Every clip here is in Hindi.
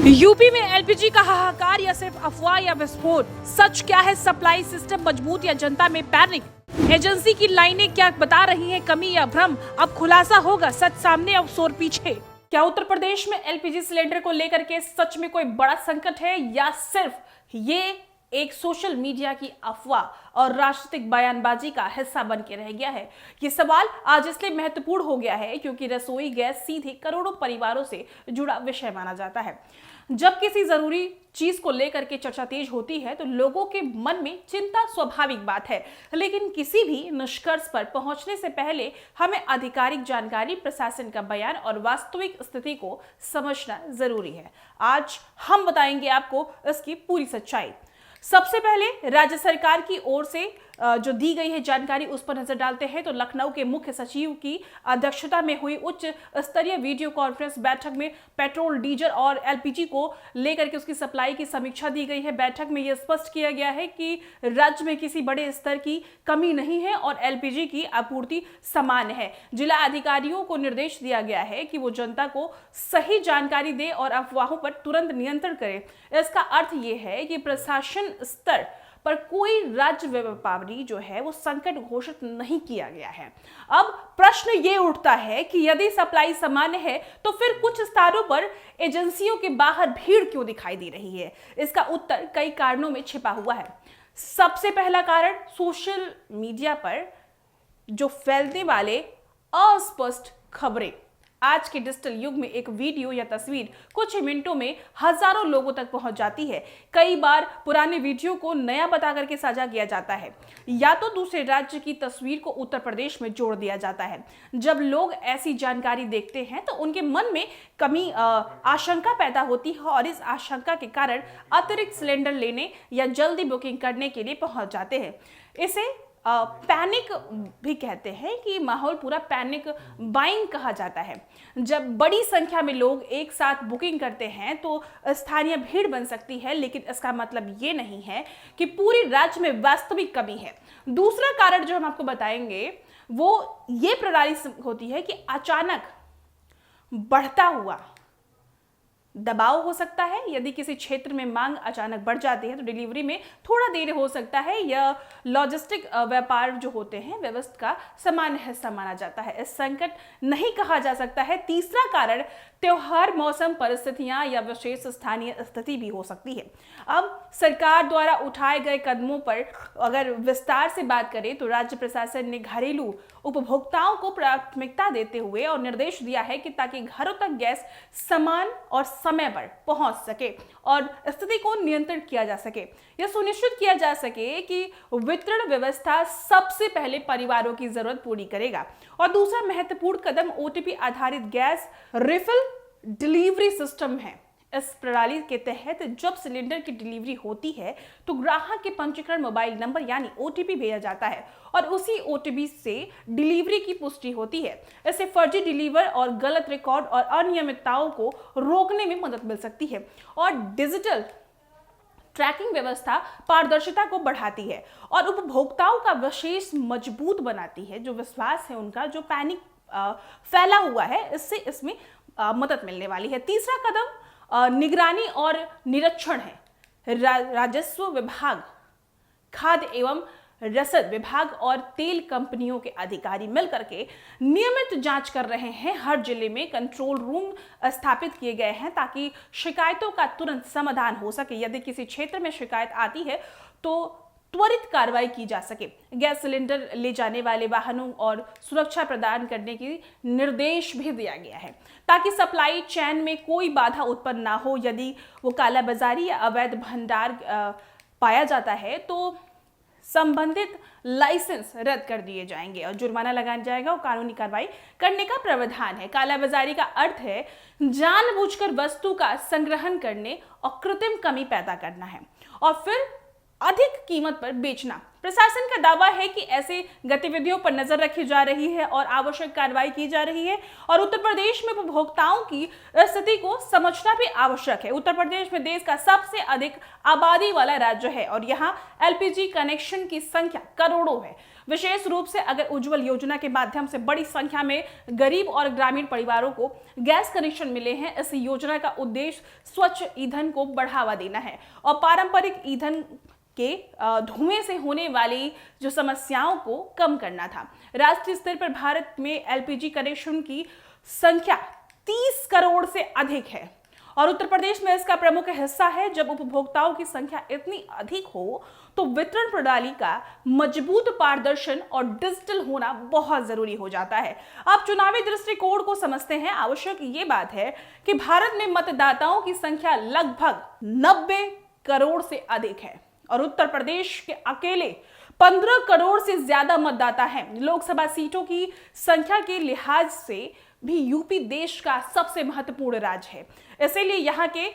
यूपी में एलपीजी का हाहाकार या सिर्फ अफवाह या विस्फोट? सच क्या है? सप्लाई सिस्टम मजबूत या जनता में पैनिक? एजेंसी की लाइनें क्या बता रही हैं? कमी या भ्रम? अब खुलासा होगा, सच सामने और शोर पीछे। क्या उत्तर प्रदेश में एलपीजी सिलेंडर को लेकर के सच में कोई बड़ा संकट है या सिर्फ ये एक सोशल मीडिया की अफवाह और राजनीतिक बयानबाजी का हिस्सा बन के रह गया है? ये सवाल आज इसलिए महत्वपूर्ण हो गया है क्योंकि रसोई गैस सीधे करोड़ों परिवारों से जुड़ा विषय माना जाता है। जब किसी जरूरी चीज को लेकर के चर्चा तेज होती है तो लोगों के मन में चिंता स्वाभाविक बात है, लेकिन किसी भी निष्कर्ष पर पहुंचने से पहले हमें आधिकारिक जानकारी, प्रशासन का बयान और वास्तविक स्थिति को समझना जरूरी है। आज हम बताएंगे आपको इसकी पूरी सच्चाई। सबसे पहले राज्य सरकार की ओर से जो दी गई है जानकारी उस पर नजर डालते हैं तो लखनऊ के मुख्य सचिव की अध्यक्षता में हुई उच्च स्तरीय वीडियो कॉन्फ्रेंस बैठक में पेट्रोल, डीजल और एलपीजी को लेकर के उसकी सप्लाई की समीक्षा दी गई है। बैठक में यह स्पष्ट किया गया है कि राज्य में किसी बड़े स्तर की कमी नहीं है और एलपीजी की आपूर्ति समान है। जिला अधिकारियों को निर्देश दिया गया है कि वो जनता को सही जानकारी दे और अफवाहों पर तुरंत नियंत्रण करे। इसका अर्थ यह है कि प्रशासन स्तर पर कोई राज्य व्यापारी जो है वो संकट घोषित नहीं किया गया है। अब प्रश्न ये उठता है कि यदि सप्लाई सामान्य है तो फिर कुछ स्थानों पर एजेंसियों के बाहर भीड़ क्यों दिखाई दे रही है? इसका उत्तर कई कारणों में छिपा हुआ है। सबसे पहला कारण सोशल मीडिया पर जो फैलने वाले अस्पष्ट खबरें। आज के डिजिटल युग में एक वीडियो या तस्वीर कुछ ही मिनटों में हजारों लोगों तक पहुंच जाती है। कई बार पुराने वीडियो को नया बता करके साझा किया जाता है या तो दूसरे राज्य की तस्वीर को उत्तर प्रदेश में जोड़ दिया जाता है। जब लोग ऐसी जानकारी देखते हैं तो उनके मन में आशंका पैदा होती है और इस आशंका के कारण अतिरिक्त सिलेंडर लेने या जल्दी बुकिंग करने के लिए पहुंच जाते हैं। इसे पैनिक भी कहते हैं कि माहौल पूरा पैनिक बाइंग कहा जाता है। जब बड़ी संख्या में लोग एक साथ बुकिंग करते हैं तो स्थानीय भीड़ बन सकती है, लेकिन इसका मतलब ये नहीं है कि पूरी राज्य में वास्तविक कमी है। दूसरा कारण जो हम आपको बताएंगे वो ये प्रणाली होती है कि अचानक बढ़ता हुआ दबाव हो सकता है। यदि किसी क्षेत्र में मांग अचानक बढ़ जाती है तो डिलीवरी में थोड़ा देर हो सकता है। यह लॉजिस्टिक व्यापार जो होते हैं व्यवस्था का सामान्य हिस्सा माना जाता है। इस संकट नहीं कहा जा सकता है। तीसरा कारण त्योहार, मौसम, परिस्थितियां या विशेष स्थानीय स्थिति भी हो सकती है। अब सरकार द्वारा उठाए गए कदमों पर अगर विस्तार से बात करें तो राज्य प्रशासन ने घरेलू उपभोक्ताओं को प्राथमिकता देते हुए और निर्देश दिया है कि ताकि घरों तक गैस समान और समय पर पहुंच सके और स्थिति को नियंत्रित किया जा सके। यह सुनिश्चित किया जा सके कि वितरण व्यवस्था सबसे पहले परिवारों की जरूरत पूरी करेगा। और दूसरा महत्वपूर्ण कदम ओटीपी आधारित गैस रिफिल डिलीवरी सिस्टम है। इस प्रणाली के तहत जब सिलेंडर की डिलीवरी होती है तो ग्राहक के पंजीकरण मोबाइल नंबर यानी ओटीपी भेजा जाता है और उसी ओटीपी से डिलीवरी की पुष्टि होती है। इससे फर्जी डिलीवर और गलत रिकॉर्ड और अनियमितताओं को रोकने में मदद मिल सकती है और डिजिटल ट्रैकिंग व्यवस्था पारदर्शिता को बढ़ाती है और उपभोक्ताओं का विशेष मजबूत बनाती है। जो विश्वास है उनका, जो पैनिक फैला हुआ है, इससे इसमें मदद मिलने वाली है। तीसरा कदम निगरानी और निरीक्षण है। राजस्व विभाग, खाद्य एवं रसद विभाग और तेल कंपनियों के अधिकारी मिलकर के नियमित जांच कर रहे हैं। हर जिले में कंट्रोल रूम स्थापित किए गए हैं ताकि शिकायतों का तुरंत समाधान हो सके। यदि किसी क्षेत्र में शिकायत आती है तो त्वरित कार्रवाई की जा सके। गैस सिलेंडर ले जाने वाले वाहनों और सुरक्षा प्रदान करने की निर्देश भी दिया गया है ताकि सप्लाई चेन में कोई बाधा उत्पन्न ना हो। यदि वो कालाबाजारी या अवैध भंडार पाया जाता है तो संबंधित लाइसेंस रद्द कर दिए जाएंगे और जुर्माना लगाया जाएगा और कानूनी कार्रवाई करने का प्रावधान है। कालाबाजारी का अर्थ है जानबूझकर वस्तु का संग्रहण करने और कृत्रिम कमी पैदा करना है और फिर अधिक कीमत पर बेचना। प्रशासन का दावा है कि ऐसे गतिविधियों पर नजर रखी जा रही है और आवश्यक कार्रवाई की जा रही है और उत्तर प्रदेश में उपभोक्ताओं की स्थिति को समझना भी आवश्यक है। उत्तर प्रदेश में देश का सबसे अधिक आबादी वाला राज्य है और यहाँ एलपीजी कनेक्शन की संख्या करोड़ों है। विशेष रूप से अगर उज्जवल योजना के माध्यम से बड़ी संख्या में गरीब और ग्रामीण परिवारों को गैस कनेक्शन मिले हैं। इस योजना का उद्देश्य स्वच्छ ईंधन को बढ़ावा देना है और पारंपरिक ईंधन के धुएं से होने वाली जो समस्याओं को कम करना था। राष्ट्रीय स्तर पर भारत में एलपीजी कनेक्शन की संख्या 30 करोड़ से अधिक है और उत्तर प्रदेश में इसका प्रमुख हिस्सा है। जब उपभोक्ताओं की संख्या इतनी अधिक हो तो वितरण प्रणाली का मजबूत पारदर्शन और डिजिटल होना बहुत जरूरी हो जाता है। आप चुनावी दृष्टिकोण को समझते हैं। आवश्यक ये बात है कि भारत में मतदाताओं की संख्या लगभग 90 करोड़ से अधिक है और उत्तर प्रदेश के अकेले 15 करोड़ से ज्यादा मतदाता हैं। लोकसभा सीटों की संख्या के लिहाज से भी यूपी देश का सबसे महत्वपूर्ण राज्य है। इसीलिए यहाँ के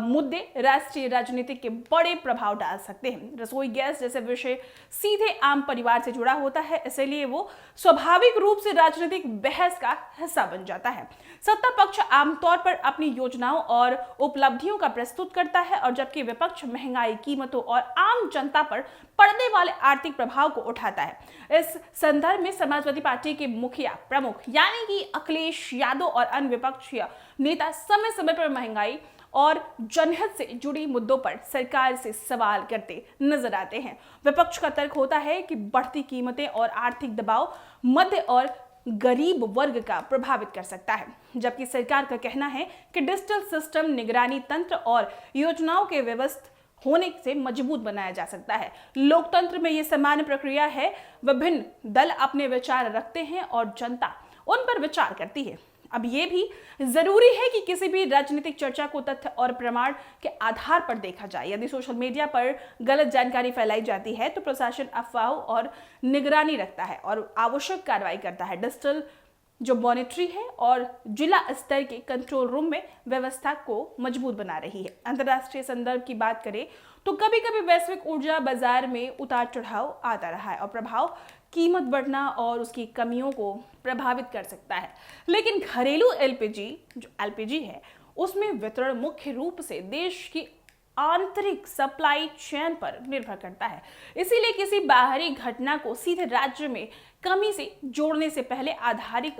मुद्दे राष्ट्रीय राजनीति के बड़े प्रभाव डाल सकते हैं। रसोई गैस जैसे विषय सीधे आम परिवार से जुड़ा होता है, इसलिए वो स्वाभाविक रूप से राजनीतिक बहस का हिस्सा बन जाता है। सत्ता पक्ष आमतौर पर अपनी योजनाओं और उपलब्धियों का प्रस्तुत करता है और जबकि विपक्ष महंगाई, कीमतों और आम जनता पर पड़ने वाले आर्थिक प्रभाव को उठाता है। इस संदर्भ में समाजवादी पार्टी के मुखिया प्रमुख यानी कि अखिलेश यादव और अन्य विपक्षी नेता समय समय पर महंगाई और जनहित से जुड़ी मुद्दों पर सरकार से सवाल करते नजर आते हैं। विपक्ष का तर्क होता है कि बढ़ती कीमतें और आर्थिक दबाव मध्य और गरीब वर्ग का प्रभावित कर सकता है, जबकि सरकार का कहना है कि डिजिटल सिस्टम, निगरानी तंत्र और योजनाओं के व्यवस्थित होने से मजबूत बनाया जा सकता है। लोकतंत्र में यह सामान्य प्रक्रिया है। विभिन्न दल अपने विचार रखते हैं और जनता उन पर विचार करती है। अब यह भी जरूरी है कि किसी भी राजनीतिक चर्चा को तथ्य और प्रमाण के आधार पर देखा जाए। यदि सोशल मीडिया पर गलत जानकारी फैलाई जाती है तो प्रशासन अफवाहों और निगरानी रखता है और आवश्यक कार्रवाई करता है। डिजिटल जो मॉनिटरी है और जिला स्तर के कंट्रोल रूम में व्यवस्था को मजबूत बना रही है। अंतर्राष्ट्रीय संदर्भ की बात करें तो कभी कभी वैश्विक ऊर्जा बाजार में उतार चढ़ाव आता रहा है और प्रभाव कीमत बढ़ना और उसकी कमियों को प्रभावित कर सकता है। लेकिन घरेलू एलपीजी जो एलपीजी है उसमें वितरण मुख्य रूप से देश की आंतरिक सप्लाई चेन पर निर्भर करता है। इसीलिए किसी बाहरी घटना को सीधे राज्य में कमी से जोड़ने से पहले आधारिक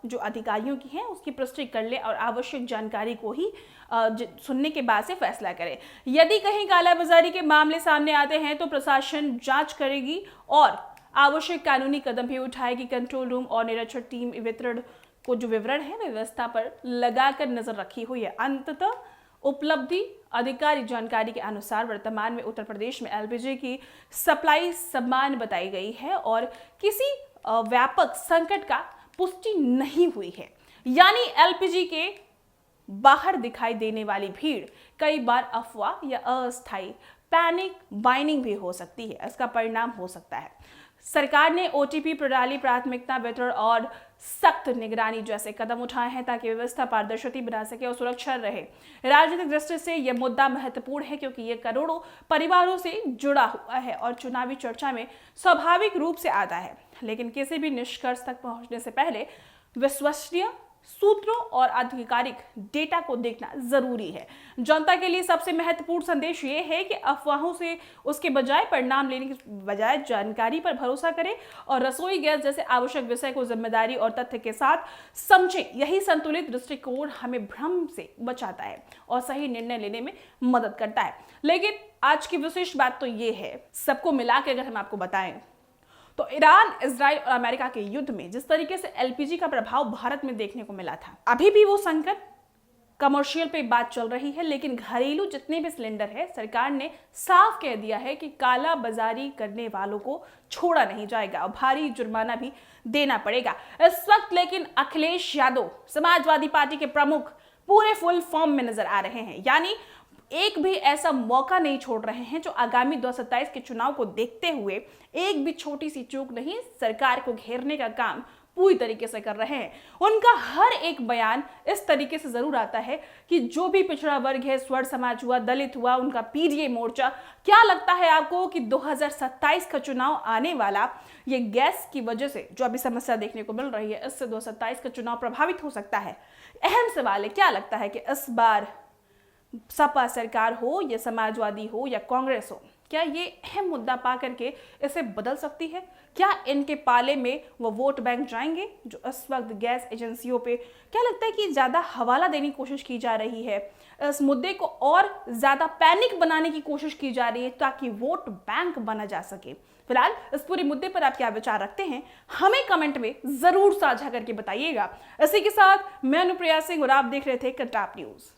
जो अधिकारियों की है उसकी पुष्टि कर ले और आवश्यक जानकारी को ही सुनने के बाद से फैसला करे। यदि कहीं कालाबाजारी के मामले सामने आते हैं तो प्रशासन जांच करेगी और आवश्यक कानूनी कदम भी उठाएगी। कंट्रोल रूम और निरीक्षण टीम वितरण को जो विवरण है व्यवस्था पर लगाकर नजर रखी हुई है। अंततः उपलब्धि अधिकारी जानकारी के अनुसार वर्तमान में उत्तर प्रदेश में एलपीजी की सप्लाई समान बताई गई है और किसी व्यापक संकट का पुष्टि नहीं हुई है। यानी एलपीजी के बाहर दिखाई देने वाली भीड़ कई बार अफवाह या अस्थायी पैनिक बाइंग भी हो सकती है। इसका परिणाम हो सकता है सरकार ने ओटीपी प्रणाली, प्राथमिकता वितरण और सख्त निगरानी जैसे कदम उठाए हैं ताकि व्यवस्था पारदर्शिता बना सके और सुरक्षा रहे। राजनीतिक दृष्टि से यह मुद्दा महत्वपूर्ण है क्योंकि यह करोड़ों परिवारों से जुड़ा हुआ है और चुनावी चर्चा में स्वाभाविक रूप से आता है। लेकिन किसी भी निष्कर्ष तक पहुंचने से पहले विश्वसनीय सूत्रों और आधिकारिक डेटा को देखना जरूरी है। जनता के लिए सबसे महत्वपूर्ण संदेश ये है कि अफवाहों से उसके बजाय परिणाम लेने की बजाय जानकारी पर भरोसा करें और रसोई गैस जैसे आवश्यक विषय को जिम्मेदारी और तथ्य के साथ समझें। यही संतुलित दृष्टिकोण हमें भ्रम से बचाता है और सही निर्णय लेने में मदद करता है। लेकिन आज की विशेष बात तो ये है, सबको मिला के अगर हम आपको बताएं तो ईरान, इजराइल और अमेरिका के युद्ध में जिस तरीके से एलपीजी का प्रभाव भारत में देखने को मिला था, अभी भी वो संकट कमर्शियल पे बात चल रही है। लेकिन घरेलू जितने भी सिलेंडर है सरकार ने साफ कह दिया है कि काला बाजारी करने वालों को छोड़ा नहीं जाएगा और भारी जुर्माना भी देना पड़ेगा इस वक्त। लेकिन अखिलेश यादव समाजवादी पार्टी के प्रमुख पूरे फुल फॉर्म में नजर आ रहे हैं, यानी एक भी ऐसा मौका नहीं छोड़ रहे हैं जो आगामी 2027 के चुनाव को देखते हुए एक भी छोटी सी चूक नहीं सरकार को घेरने का काम पूरी तरीके से कर रहे हैं। उनका हर एक बयान इस तरीके से जरूर आता है कि जो भी पिछड़ा वर्ग है, स्वर्ण समाज हुआ, दलित हुआ, उनका पीडीए मोर्चा। क्या लगता है आपको कि 2027 का चुनाव आने वाला ये गैस की वजह से जो अभी समस्या देखने को मिल रही है, इससे 2027 का चुनाव प्रभावित हो सकता है? अहम सवाल है, क्या लगता है कि इस बार सपा सरकार हो या समाजवादी हो या कांग्रेस हो, क्या ये अहम मुद्दा पा करके इसे बदल सकती है? क्या इनके पाले में वो वोट बैंक जाएंगे जो इस वक्त गैस एजेंसियों पे क्या लगता है कि ज़्यादा हवाला देने की कोशिश की जा रही है, इस मुद्दे को और ज़्यादा पैनिक बनाने की कोशिश की जा रही है ताकि वोट बैंक बना जा सके? फिलहाल इस पूरे मुद्दे पर आप क्या विचार रखते हैं, हमें कमेंट में ज़रूर साझा करके बताइएगा। इसी के साथ मैं अनुप्रिया सिंह और आप देख रहे थे कंटाप न्यूज़।